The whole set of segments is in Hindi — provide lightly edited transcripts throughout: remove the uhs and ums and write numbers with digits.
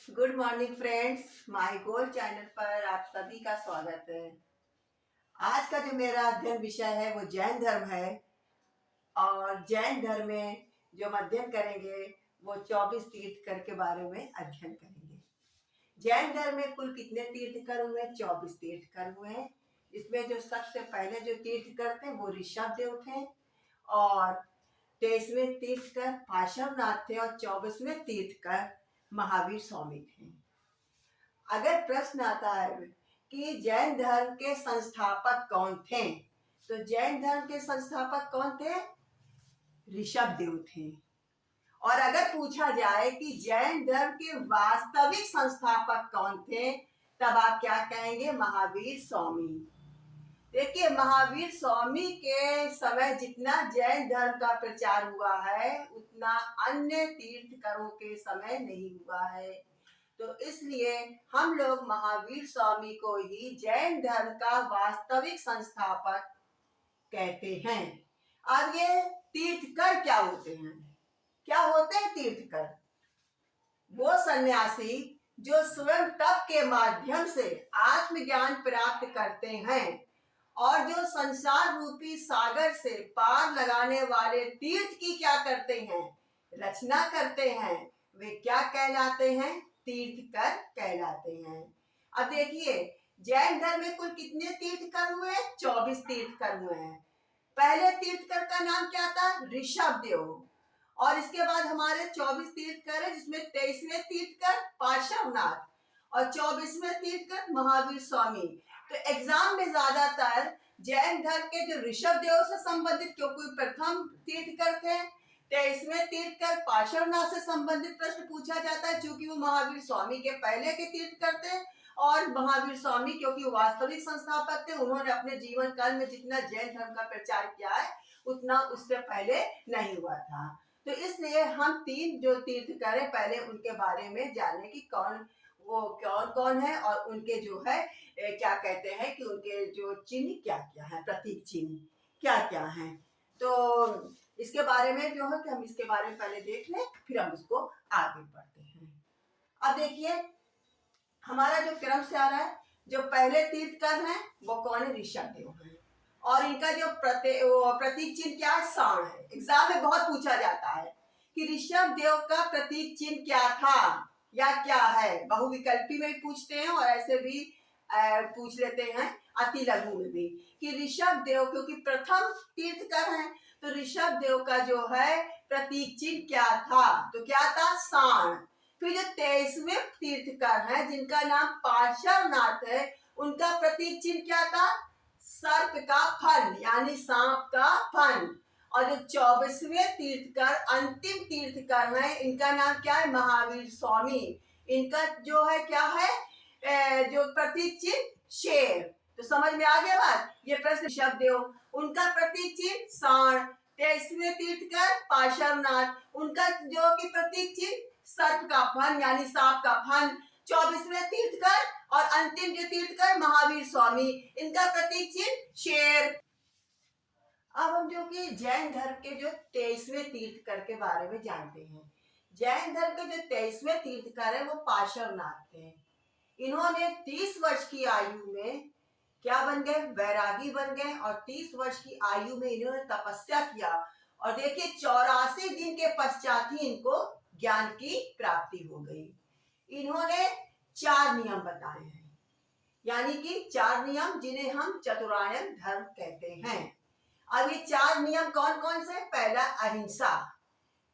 Good morning friends, my goal channel पर आप सभी का स्वागत है। आज का जो मेरा अध्ययन विषय है वो जैन धर्म है। और जैन धर्म में जो हम अध्ययन करेंगे वो 24 तीर्थकर के बारे में अध्ययन करेंगे। जैन धर्म में कुल कितने तीर्थकर हुए? 24 तीर्थकर हुए हैं। इसमें जो सबसे पहले जो तीर्थकर थे वो ऋषभ देव थे, और 23वें तीर्थकर पार्श्वनाथ थे, और 24वें तीर्थकर महावीर स्वामी थे। अगर प्रश्न आता है कि जैन धर्म के संस्थापक कौन थे, तो जैन धर्म के संस्थापक कौन थे? ऋषभ देव थे। और अगर पूछा जाए कि जैन धर्म के वास्तविक संस्थापक कौन थे, तब आप क्या कहेंगे? महावीर स्वामी। देखिए, महावीर स्वामी के समय जितना जैन धर्म का प्रचार हुआ है उतना अन्य तीर्थकरों के समय नहीं हुआ है। तो इसलिए हम लोग महावीर स्वामी को ही जैन धर्म का वास्तविक संस्थापक कहते हैं। अब ये तीर्थकर क्या होते हैं? क्या होते हैं तीर्थकर? वो सन्यासी जो स्वयं तप के माध्यम से आत्मज्ञान प्राप्त करते हैं और जो संसार रूपी सागर से पार लगाने वाले तीर्थ की क्या करते हैं? रचना करते हैं। वे क्या कहलाते हैं? तीर्थकर कहलाते हैं। अब देखिए, जैन धर्म में कुल कितने तीर्थकर हुए? 24 तीर्थकर हुए हैं। पहले तीर्थकर का नाम क्या था? ऋषभ देव। और इसके बाद हमारे 24 तीर्थकर है, जिसमें 23वें तीर्थकर पार्श्वनाथ और 24वें तीर्थकर महावीर स्वामी। तो एग्जाम में ज्यादातर जैन धर्म के जो ऋषभ देव से संबंधित, क्योंकि प्रथम तीर्थकर थे, 23वें तीर्थकर पार्श्वनाथ से संबंधित प्रश्न पूछा जाता है, क्योंकि वो महावीर स्वामी के पहले के तीर्थकर थे। और महावीर स्वामी क्योंकि वास्तविक संस्थापक थे, उन्होंने अपने जीवन काल में जितना जैन धर्म का प्रचार किया है उतना उससे पहले नहीं हुआ था। तो इसलिए हम तीन जो तीर्थकर है, पहले उनके बारे में जाने की कौन कौन है, और उनके जो है क्या कहते हैं कि उनके जो चिन्ह क्या क्या है, प्रतीक चिन्ह क्या क्या है। तो इसके बारे में जो है कि हम इसके बारे में पहले देख लें, फिर हम उसको आगे बढ़ते हैं। अब देखिए, हमारा जो क्रम से आ रहा है, जो पहले तीर्थकर हैं वो कौन है? ऋषभ देव हैं। और इनका जो प्रतीक चिन्ह क्या है? सांड है। एग्जाम में बहुत पूछा जाता है कि ऋषभ देव का प्रतीक चिन्ह क्या था या क्या है। बहुविकल्पी में भी पूछते हैं और ऐसे भी पूछ लेते हैं अति लघु में भी, कि ऋषभ देव क्योंकि प्रथम तीर्थकर हैं, तो ऋषभ देव का जो है प्रतीक चिन्ह क्या था? तो क्या था? सांड। फिर जो 23वें तीर्थकर हैं जिनका नाम पार्श्वनाथ है, उनका प्रतीक चिन्ह क्या था? सर्प का फन, यानी सांप का फन। और जो 24वें तीर्थकर अंतिम तीर्थकर हैं, इनका नाम क्या है? महावीर स्वामी। इनका जो है क्या है? जो प्रतीक चिन्ह शेर। तो समझ में आ गया बात? ये प्रश्न ऋषभ देव, उनका प्रतीक चिन्ह सांड। 23वें तीर्थकर पार्श्वनाथ, उनका जो कि प्रतीक चिन्ह सर्प का फन, यानी सांप का फन। 24वें तीर्थकर और अंतिम जो तीर्थकर महावीर स्वामी, इनका प्रतीक चिन्ह शेर। अब हम जो कि जैन धर्म के जो 23वें तीर्थकर के बारे में जानते हैं। जैन धर्म के जो 23वें तीर्थकर है वो पार्श्वनाथ थे। इन्होंने 30 वर्ष की आयु में क्या बन गए? वैरागी बन गए। और 30 वर्ष की आयु में इन्होंने तपस्या किया, और देखिए 84 दिन के पश्चात ही इनको ज्ञान की प्राप्ति हो गई। इन्होंने 4 नियम बताए हैं, यानी कि 4 नियम जिन्हें हम चतुरायन धर्म कहते हैं। अब ये 4 नियम कौन कौन से? पहला, अहिंसा,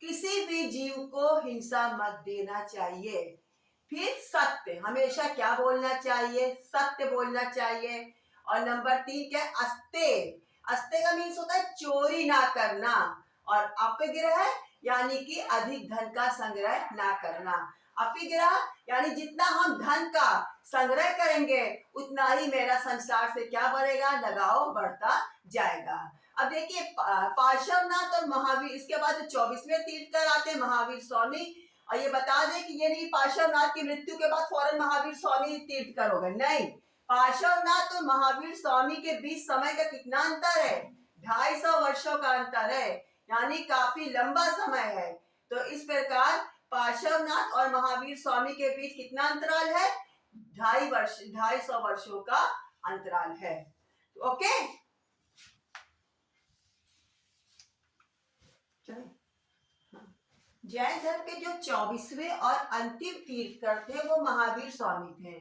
किसी भी जीव को हिंसा मत देना चाहिए। फिर सत्य, हमेशा क्या बोलना चाहिए? सत्य बोलना चाहिए। और नंबर 3 क्या? अस्तेय। अस्तेय का मीन्स होता है चोरी ना करना। और अपग्रह यानी कि अधिक धन का संग्रह ना करना। अपग्रह यानी जितना हम धन का संग्रह करेंगे उतना ही मेरा संसार से क्या बढ़ेगा? लगाव बढ़ता जाएगा। अब देखिए, पार्श्वनाथ और महावीर, इसके बाद 24वें तीर्थकर आते हैं महावीर स्वामी। और ये बता दें कि ये नहीं पार्श्वनाथ की मृत्यु के बाद फौरन महावीर स्वामी तीर्थकर हो गए, नहीं। पार्श्वनाथ और महावीर स्वामी के बीच समय का कितना अंतर है? 250 वर्षों का अंतर है, यानी काफी लंबा समय है। तो इस प्रकार पार्श्वनाथ और महावीर स्वामी के बीच कितना अंतराल है? 250 वर्षों का अंतराल है। ओके, जैन धर्म के जो 24वें और अंतिम तीर्थकर थे वो महावीर स्वामी थे।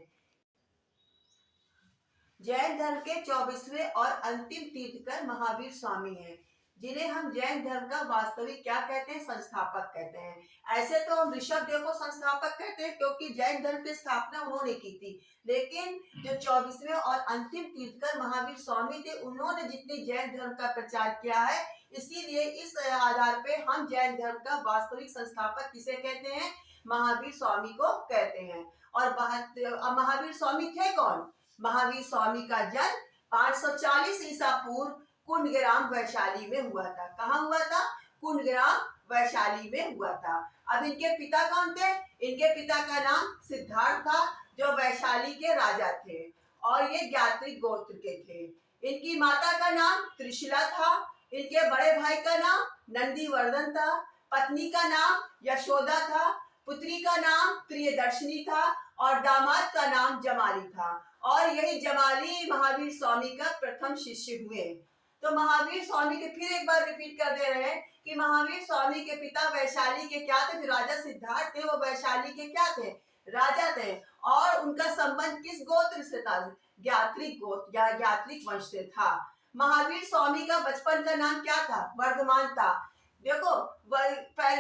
जैन धर्म के 24वें और अंतिम तीर्थकर महावीर स्वामी हैं, जिन्हें हम जैन धर्म का वास्तविक क्या कहते हैं? संस्थापक कहते हैं। ऐसे तो हम ऋषभ देव को संस्थापक कहते हैं क्योंकि जैन धर्म की स्थापना उन्होंने की थी, लेकिन जो 24वें और अंतिम तीर्थकर महावीर स्वामी थे, उन्होंने जितनी जैन धर्म का प्रचार किया है, इसीलिए इस आधार पे हम जैन धर्म का वास्तविक संस्थापक किसे कहते हैं? महावीर स्वामी को कहते हैं। और महावीर स्वामी थे कौन? महावीर स्वामी का जन्म 540 ईसा पूर्व कुंडग्राम वैशाली में हुआ था। कहाँ हुआ था? कुंडग्राम वैशाली में हुआ था। अब इनके पिता कौन थे? इनके पिता का नाम सिद्धार्थ था, जो वैशाली के राजा थे और ये ज्ञात्रिक गोत्र के थे। इनकी माता का नाम त्रिशला था। इनके बड़े भाई का नाम नंदीवर्धन था। पत्नी का नाम यशोदा था। पुत्री का नाम प्रियदर्शनी था और दामाद का नाम जमाली था। और यही जमाली महावीर स्वामी का प्रथम शिष्य हुए। तो महावीर स्वामी के, फिर एक बार रिपीट कर दे रहे हैं कि महावीर स्वामी के पिता वैशाली के क्या थे? जो राजा सिद्धार्थ थे वो वैशाली के क्या थे? राजा थे। और उनका संबंध किस गोत्र से था? ज्ञात्रिक गोत्र या ज्ञात्रिक वंश से था। महावीर स्वामी का बचपन का नाम क्या था? वर्धमान था। देखो,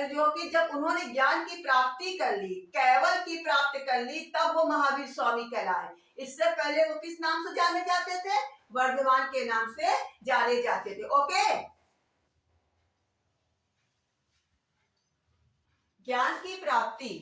जो कि जब उन्होंने ज्ञान की प्राप्ति कर ली, केवल की प्राप्ति कर ली, तब वो महावीर स्वामी कहलाए। इससे पहले वो किस नाम से जाने जाते थे? वर्धमान के नाम से जाने जाते थे। ओके, ज्ञान की प्राप्ति।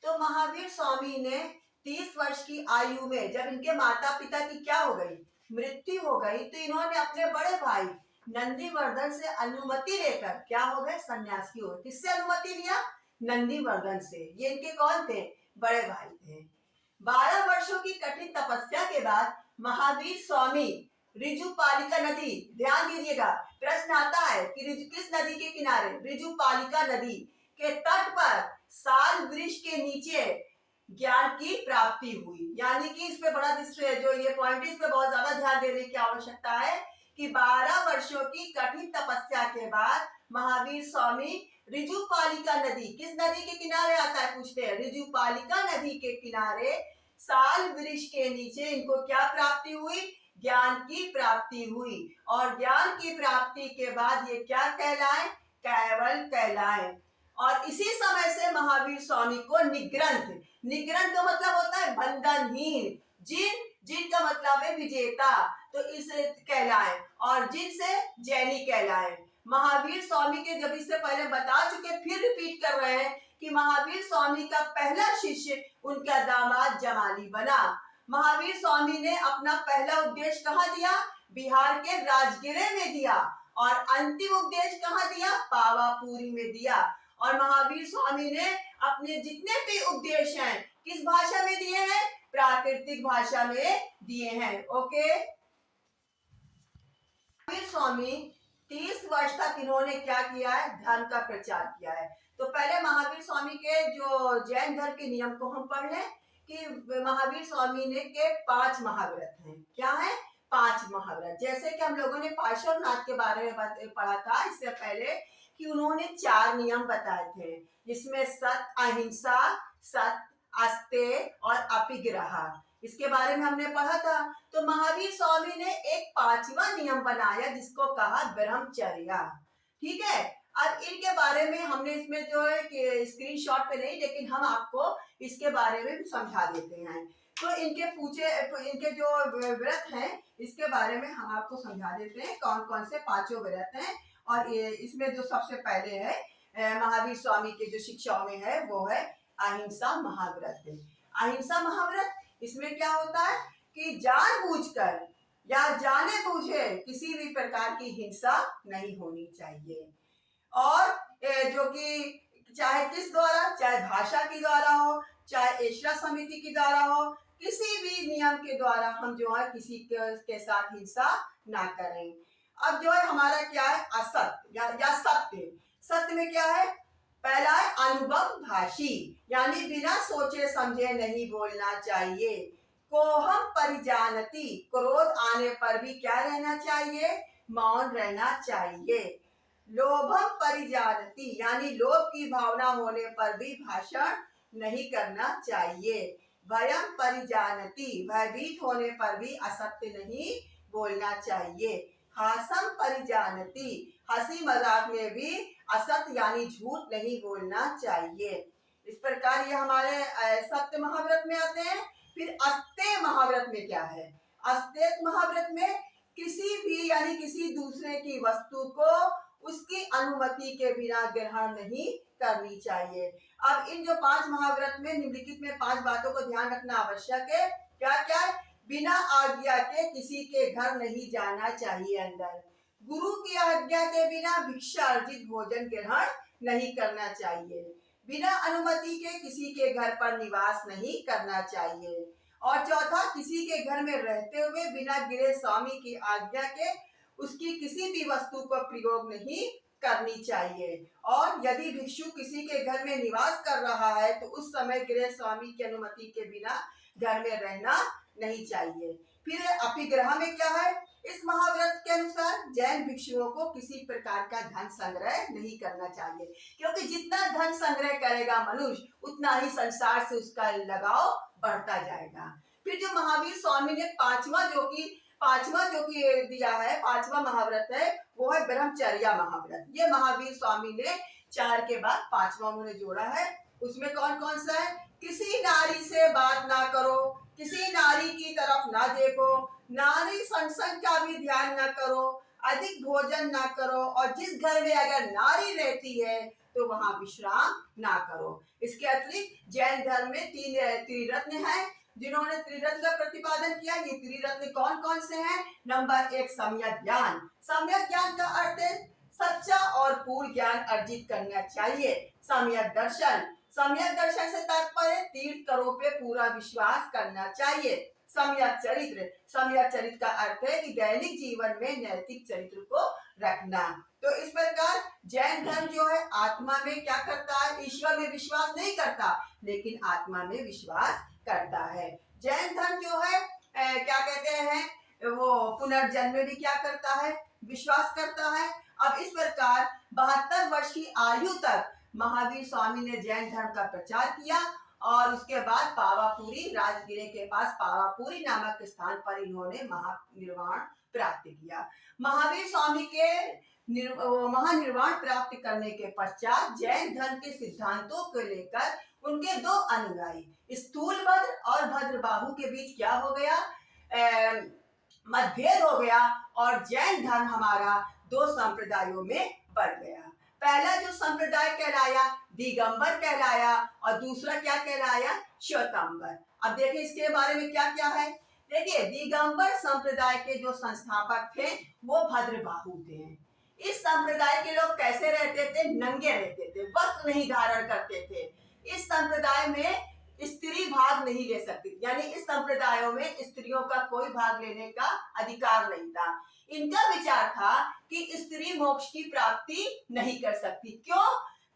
तो महावीर स्वामी ने 30 वर्ष की आयु में, जब इनके माता पिता की क्या हो गई? मृत्यु हो गई, तो इन्होंने अपने बड़े भाई नंदीवर्धन से अनुमति लेकर क्या हो गए? सन्यासी हो गए। किससे अनुमति लिया? नंदीवर्धन से। ये इनके कौन थे? बड़े भाई थे। 12 वर्षों की कठिन तपस्या के बाद महावीर स्वामी ऋजुपालिका नदी, ध्यान दीजिएगा, प्रश्न आता है कि किस नदी के किनारे? ऋजुपालिका नदी के तट पर साल वृक्ष के नीचे ज्ञान की प्राप्ति हुई। यानी कि इस पे बड़ा जो ये पॉइंट, इस पे बहुत ज्यादा ध्यान देने की आवश्यकता है कि 12 वर्षों की कठिन तपस्या के बाद महावीर स्वामी ऋजुपालिका नदी, किस नदी के किनारे आता है पूछते हैं? ऋजुपालिका नदी के किनारे साल वृक्ष के नीचे इनको क्या प्राप्ति हुई? ज्ञान की प्राप्ति हुई। और ज्ञान की प्राप्ति के बाद ये क्या कहलाए? कैवल कहलाए। और इसी समय से महावीर स्वामी को निग्रंथ, निग्रंथ का मतलब होता है बंधनहीन, जिन का मतलब है विजेता, तो इसे कहलाए, और जिन से जैनी कहलाए। महावीर स्वामी के, जब इससे पहले बता चुके, फिर रिपीट कर रहे हैं कि महावीर स्वामी का पहला शिष्य उनका दामाद जमाली बना। महावीर स्वामी ने अपना पहला उपदेश कहाँ दिया? बिहार के राजगिरे में दिया। और अंतिम उपदेश कहाँ दिया? पावापुरी में दिया। और महावीर स्वामी ने अपने जितने भी उपदेश हैं किस भाषा में दिए हैं? प्राकृतिक भाषा में दिए हैं। ओके, महावीर स्वामी 30 वर्ष तक इन्होंने क्या किया है? धर्म का प्रचार किया है। तो पहले महावीर स्वामी के जो जैन धर्म के नियम को हम पढ़ लें कि महावीर स्वामी ने के 5 महाव्रत हैं। क्या है? 5 महाव्रत। जैसे कि हम लोगों ने पार्श्वनाथ के बारे में पढ़ा था इससे पहले कि उन्होंने 4 नियम बताए थे, जिसमें सत्य, अहिंसा, सत्य, अस्तेय और अपिग्रह, इसके बारे में हमने पढ़ा था। तो महावीर स्वामी ने एक 5वां नियम बनाया जिसको कहा ब्रह्मचर्या। ठीक है, अब इनके बारे में हमने इसमें जो है कि स्क्रीनशॉट पे नहीं, लेकिन हम आपको इसके बारे में भी समझा देते हैं। तो इनके जो व्रत हैं इसके बारे में हम आपको समझा देते हैं कौन कौन से 5 व्रत हैं। और इसमें जो सबसे पहले है महावीर स्वामी के जो शिक्षाओं में है वो है अहिंसा महाव्रत। अहिंसा महाव्रत, इसमें क्या होता है कि जानबूझकर या जाने बूझे किसी भी प्रकार की हिंसा नहीं होनी चाहिए। और जो कि चाहे किस द्वारा, चाहे भाषा के द्वारा हो, चाहे एशिया समिति के द्वारा हो, किसी भी नियम के द्वारा हम जो है किसी के साथ हिंसा ना करें। अब जो है हमारा क्या है? असत्य या सत्य। सत्य में क्या है? पहला है अनुभव भाषी, यानी बिना सोचे समझे नहीं बोलना चाहिए। कोहम परिजानती, क्रोध आने पर भी क्या रहना चाहिए? मौन रहना चाहिए। लोभम परिजानती, यानी लोभ की भावना होने पर भी भाषण नहीं करना चाहिए। भयम परिजानती, भयभीत होने पर भी असत्य नहीं बोलना चाहिए। हासम परिजानती, हंसी मजाक में भी असत्य यानी झूठ नहीं बोलना चाहिए। इस प्रकार ये हमारे सत्य महाव्रत में आते हैं। फिर अस्तेय महाव्रत में क्या है? अस्तेय महाव्रत में किसी भी यानी किसी दूसरे की वस्तु को उसकी अनुमति के बिना ग्रहण नहीं करनी चाहिए। अब इन जो 5 महाव्रत में निम्नलिखित में 5 बातों को ध्यान रखना आवश्यक है। क्या क्या है? बिना आज्ञा के किसी के घर नहीं जाना चाहिए अंदर। गुरु की आज्ञा के बिना भिक्षा अर्जित भोजन ग्रहण नहीं करना चाहिए। बिना अनुमति के किसी के घर पर निवास नहीं करना चाहिए। और चौथा, किसी के घर में रहते हुए बिना गृह स्वामी की आज्ञा के उसकी किसी भी वस्तु को प्रयोग नहीं करनी चाहिए। और यदि भिक्षु किसी के घर में निवास कर रहा है तो उस समय गृह स्वामी की अनुमति के बिना घर में रहना नहीं चाहिए। फिर अपिग्रह में क्या है? इस महाव्रत के अनुसार जैन भिक्षुओं को किसी प्रकार का धन संग्रह नहीं करना चाहिए, क्योंकि जितना धन संग्रह करेगा मनुष्य उतना ही संसार से उसका लगाव बढ़ता जाएगा। फिर जो महावीर स्वामी ने पांचवा जो कि दिया है, 5वां महाव्रत है, वो है ब्रह्मचर्या महाव्रत। ये महावीर स्वामी ने 4 के बाद 5वां उन्होंने जोड़ा है। उसमें कौन कौन सा है? किसी नारी से बात ना करो, किसी नारी की तरफ ना देखो, नारी संसर्ग का भी ध्यान ना करो, अधिक भोजन ना करो, और जिस घर में अगर नारी रहती है तो वहां विश्राम ना करो। इसके अतिरिक्त जैन धर्म में 3 त्रिरत्न है जिन्होंने त्रिरत्न का प्रतिपादन किया। ये त्रिरत्न कौन कौन से हैं? नंबर 1, सम्यक ज्ञान। सम्यक ज्ञान का अर्थ है सच्चा और पूर्ण ज्ञान अर्जित करना चाहिए। सम्यक दर्शन, सम्यक दर्शन से तात्पर्य तीर्थंकरों पे पूरा विश्वास करना चाहिए। सम्यक चरित्र, सम्यक चरित्र का अर्थ है कि दैनिक जीवन में नैतिक चरित्र को रखना। तो इस प्रकार जैन धर्म जो है आत्मा में क्या करता है? ईश्वर में विश्वास नहीं करता, लेकिन आत्मा में विश्वास करता है। जैन धर्म जो है क्या कहते हैं, वो पुनर्जन्म में भी क्या करता है? विश्वास करता है। अब इस प्रकार 72 वर्ष की आयु तक महावीर स्वामी ने जैन धर्म का प्रचार किया और उसके बाद पावापुरी, राजगिरे के पास पावापुरी नामक स्थान पर इन्होंने महानिर्वाण प्राप्त किया। महावीर स्वामी के महानिर्वाण प्राप्त करने के पश्चात जैन धर्म के सिद्धांतों को लेकर उनके 2 अनुयायी स्थूलभद्र और भद्रबाहु के बीच क्या हो गया? मतभेद हो गया और जैन धर्म हमारा 2 संप्रदायों में बढ़ गया। पहला जो संप्रदाय कहलाया दिगंबर कहलाया और दूसरा क्या कहलाया? श्वेतांबर। अब देखिए इसके बारे में क्या क्या है। देखिए दिगंबर संप्रदाय के जो संस्थापक थे वो भद्रबाहु थे। इस संप्रदाय के लोग कैसे रहते थे? नंगे रहते थे, वस्त्र नहीं धारण करते थे। इस संप्रदाय में स्त्री भाग नहीं ले सकती, यानी इस संप्रदायों में स्त्रियों का कोई भाग लेने का अधिकार नहीं था। इनका विचार था कि स्त्री मोक्ष की प्राप्ति नहीं कर सकती। क्यों?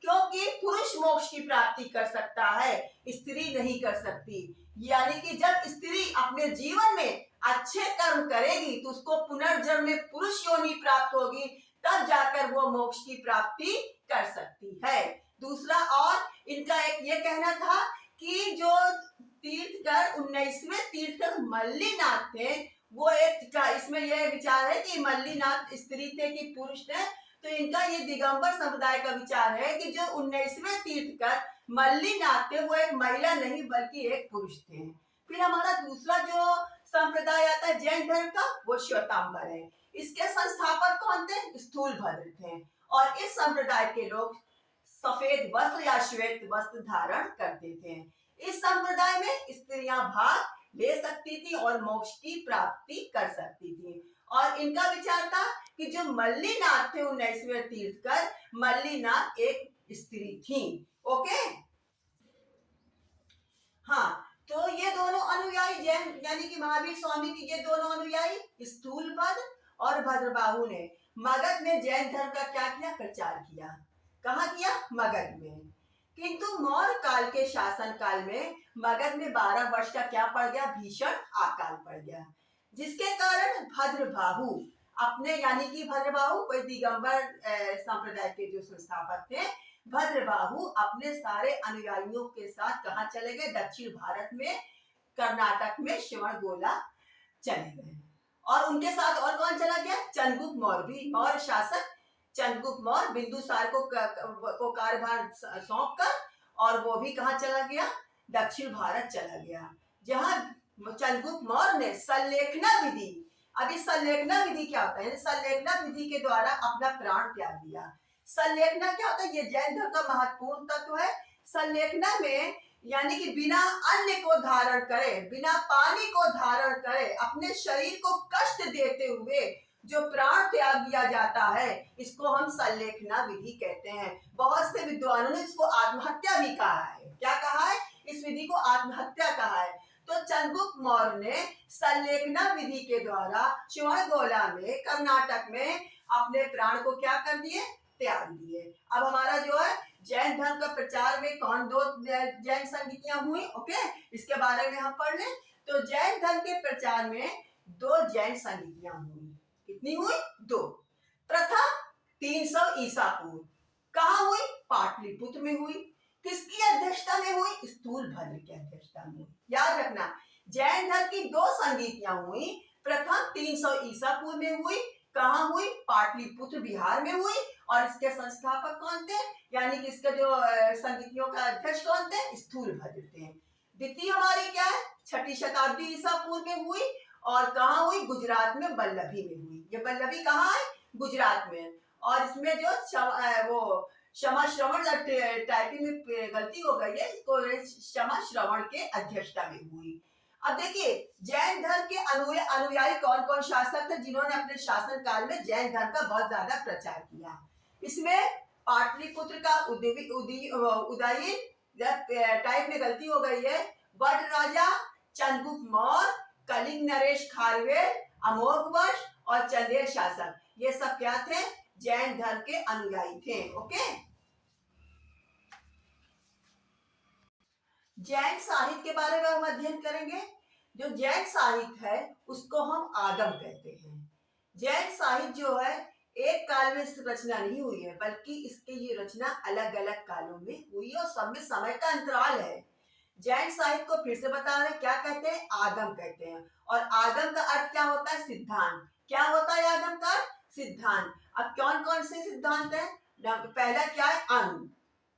क्योंकि पुरुष मोक्ष की प्राप्ति कर सकता है, स्त्री नहीं कर सकती। यानी कि जब स्त्री अपने जीवन में अच्छे कर्म करेगी तो उसको पुनर्जन्म में पुरुष योनि प्राप्त होगी, तब जाकर वो मोक्ष की प्राप्ति कर सकती है। दूसरा, और इनका एक ये कहना था कि जो तीर्थकर 19वें तीर्थकर मल्लीनाथ थे, वो एक का इसमें यह विचार है कि मल्लीनाथ स्त्री थे कि पुरुष थे। तो इनका ये दिगंबर संप्रदाय का विचार है कि जो 19वें तीर्थकर मल्लीनाथ थे वो एक महिला नहीं बल्कि एक पुरुष थे। फिर हमारा दूसरा जो संप्रदाय आता है जैन धर्म का, वो श्वेतांबर है। इसके संस्थापक कौन थे? स्थूलभद्र थे। और इस संप्रदाय के लोग सफेद वस्त्र या श्वेत वस्त्र धारण करते थे। इस संप्रदाय में स्त्रियां भाग ले सकती थी और मोक्ष की प्राप्ति कर सकती थी। और इनका विचार था कि जो मल्लीनाथ थे 19वें तीर्थकर, मल्लीनाथ एक स्त्री थी। ओके, हाँ, तो ये दोनों अनुयायी जैन यानी कि महावीर स्वामी की ये दोनों अनुयायी स्थूलभद्र और भद्रबाहु ने मगध में जैन धर्म का क्या किया? प्रचार किया। कहाँ किया? मगध में। किंतु मौर्य काल के शासन काल में मगध में 12 वर्ष का क्या पड़ गया? भीषण अकाल पड़ गया, जिसके कारण भद्रबाहु अपने, यानी कि भद्रबाहु कोई दिगंबर संप्रदाय के जो संस्थापक थे, भद्रबाहु अपने सारे अनुयायियों के साथ कहाँ चले गए? दक्षिण भारत में, कर्नाटक में श्रवणबेळगोला चले गए। और उनके साथ और कौन चला गया? चंद्रगुप्त मौर्य भी, मौर्य शासक चंद्रगुप्त मौर्य बिंदुसार को कार्यभार सौंप कर, और वो भी कहाँ चला गया? दक्षिण भारत चला गया, जहां चंद्रगुप्त मौर्य ने संलेखना विधि, अभी संलेखना विधि क्या होता है? संलेखना विधि के द्वारा अपना प्राण त्याग दिया। संलेखना क्या होता है? ये जैन धर्म का महत्वपूर्ण तत्व है। संलेखना में यानी कि बिना अन्न को धारण करे, बिना पानी को धारण करे, अपने शरीर को कष्ट देते हुए जो प्राण त्याग दिया जाता है, इसको हम संलेखना विधि कहते हैं। बहुत से विद्वानों ने इसको आत्महत्या भी कहा है। क्या कहा है? इस विधि को आत्महत्या कहा है। तो चंद्रगुप्त मौर्य ने संलेखना विधि के द्वारा श्रवणबेळगोला में, कर्नाटक में अपने प्राण को क्या कर दिए? त्याग दिए। अब हमारा जो है जैन धर्म का प्रचार में कौन दो जैन संगीतियां हुई? ओके, इसके बारे में हम पढ़ लें। तो जैन धर्म के प्रचार में 2 जैन संगीतियां हुई। कितनी हुई? 2। प्रथम 300 ईसा पूर्व कहाँ हुई? पाटलिपुत्र में हुई। किसकी अध्यक्षता में हुई? स्थूलभद्र की अध्यक्षता में। याद रखना, जैन धर्म की 2 संगीतियां हुई। प्रथम 300 ईसा पूर्व में हुई। कहाँ हुई? पाटलिपुत्र बिहार में हुई। और इसके संस्थापक कौन थे? यानी कि इसके जो संगीतियों का अध्यक्ष कौन थे? स्थूलभद्र थे। द्वितीय हमारी क्या है? 6ठी शताब्दी ईसा पूर्व में हुई। और कहाँ हुई? गुजरात में बल्लभी में हुई। ये बल्लभी कहाँ है? गुजरात में। और इसमें जो वो क्षमा श्रवण टाइपिंग में गलती हो गई है, इसको क्षमा श्रवण के अध्यक्षता में हुई। अब देखिए, जैन धर्म के अनुयायी कौन कौन शासक थे जिन्होंने अपने शासन काल में जैन धर्म का बहुत ज्यादा प्रचार किया? इसमें पाटलिपुत्र का उदयीन टाइप में गलती हो गई है। वड राजा, चंद्रगुप्त मौर्य, कलिंग नरेश खारवेल, अमोघवर्ष और चंदेल शासक, ये सब क्या थे? जैन धर्म के अनुयायी थे। ओके, जैन साहित्य के बारे में हम अध्ययन करेंगे। जो जैन साहित्य है उसको हम आगम कहते हैं। जैन साहित्य जो है एक काल में रचना नहीं हुई है, बल्कि इसकी ये रचना अलग अलग कालों में हुई है और सब में समय का अंतराल है। जैन साहित्य को फिर से बता रहे, क्या कहते हैं? आगम कहते हैं। और आगम का अर्थ क्या होता है? सिद्धांत। क्या होता है आगम का? सिद्धांत। अब कौन कौन से सिद्धांत है? पहला क्या है? अंग।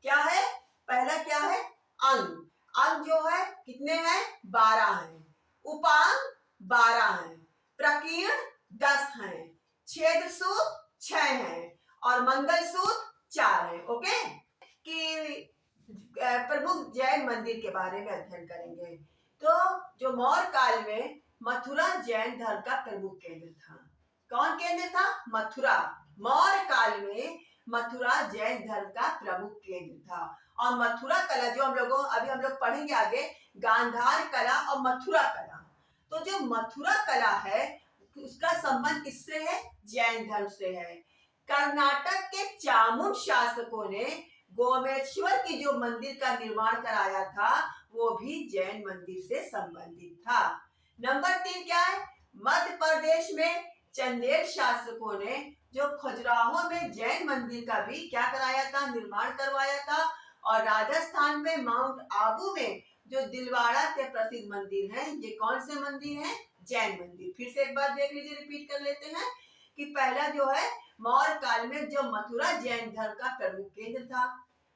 क्या है? पहला क्या है? अंग। अंग जो है कितने हैं? 12 हैं। उपांग 12 हैं। प्रकीर्ण 10 हैं। छेद सूत्र 6 हैं और मंगल सूत्र 4 हैं। ओके, कि प्रमुख जैन मंदिर के बारे में अध्ययन करेंगे। तो जो मौर्य काल में मथुरा जैन धर्म का प्रमुख केंद्र था। कौन केंद्र था? मथुरा। मौर्य काल में मथुरा जैन धर्म का प्रमुख केंद्र था। और मथुरा कला जो अभी हम लोग पढ़ेंगे आगे, गांधार कला और मथुरा कला। तो जो मथुरा कला है उसका संबंध किससे है? जैन धर्म से है। कर्नाटक के चामुंड शासकों ने गोमेश्वर की जो मंदिर का निर्माण कराया था वो भी जैन मंदिर से संबंधित था। नंबर 3 क्या है? मध्य प्रदेश में चंदेल शासकों ने जो खजुराहो में जैन मंदिर का भी क्या कराया था? निर्माण करवाया था। और राजस्थान में माउंट आबू में जो दिलवाड़ा के प्रसिद्ध मंदिर हैं, ये कौन से मंदिर हैं? जैन मंदिर। फिर से एक बार देख लीजिए, रिपीट कर लेते हैं कि पहला जो है मौर्य काल में जो मथुरा जैन धर्म का प्रमुख केंद्र था।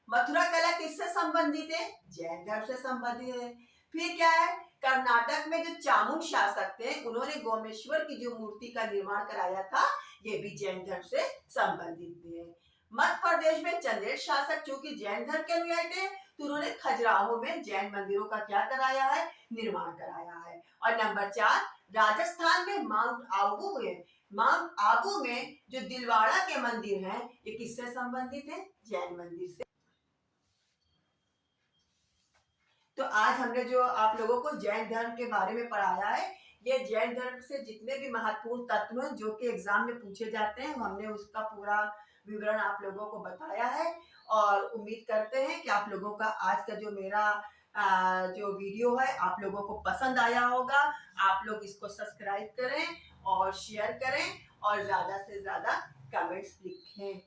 मथुरा कला किससे संबंधित है? जैन धर्म से संबंधित है। फिर क्या है? कर्नाटक में जो चामुंड शासक थे उन्होंने गोमेश्वर की जो मूर्ति का निर्माण कराया था, ये भी जैन धर्म से संबंधित है। मध्य प्रदेश में चंदेल शासक चूंकि जैन धर्म के अनुयायी थे तो उन्होंने खजुराहो में जैन मंदिरों का क्या कराया है? निर्माण कराया है। और नंबर 4 राजस्थान में माउंट आबू में जो दिलवाड़ा के मंदिर हैं, ये किससे संबंधित है? जैन मंदिर से। तो आज हमने जो आप लोगों को जैन धर्म के बारे में पढ़ाया है, ये जैन धर्म से जितने भी महत्वपूर्ण तत्व हैं जो कि एग्जाम में पूछे जाते हैं, हमने उसका पूरा विवरण आप लोगों को बताया है। और उम्मीद करते हैं कि आप लोगों का आज का जो मेरा जो वीडियो है आप लोगों को पसंद आया होगा। आप लोग इसको सब्सक्राइब करें और शेयर करें और ज़्यादा से ज़्यादा कमेंट्स लिखें।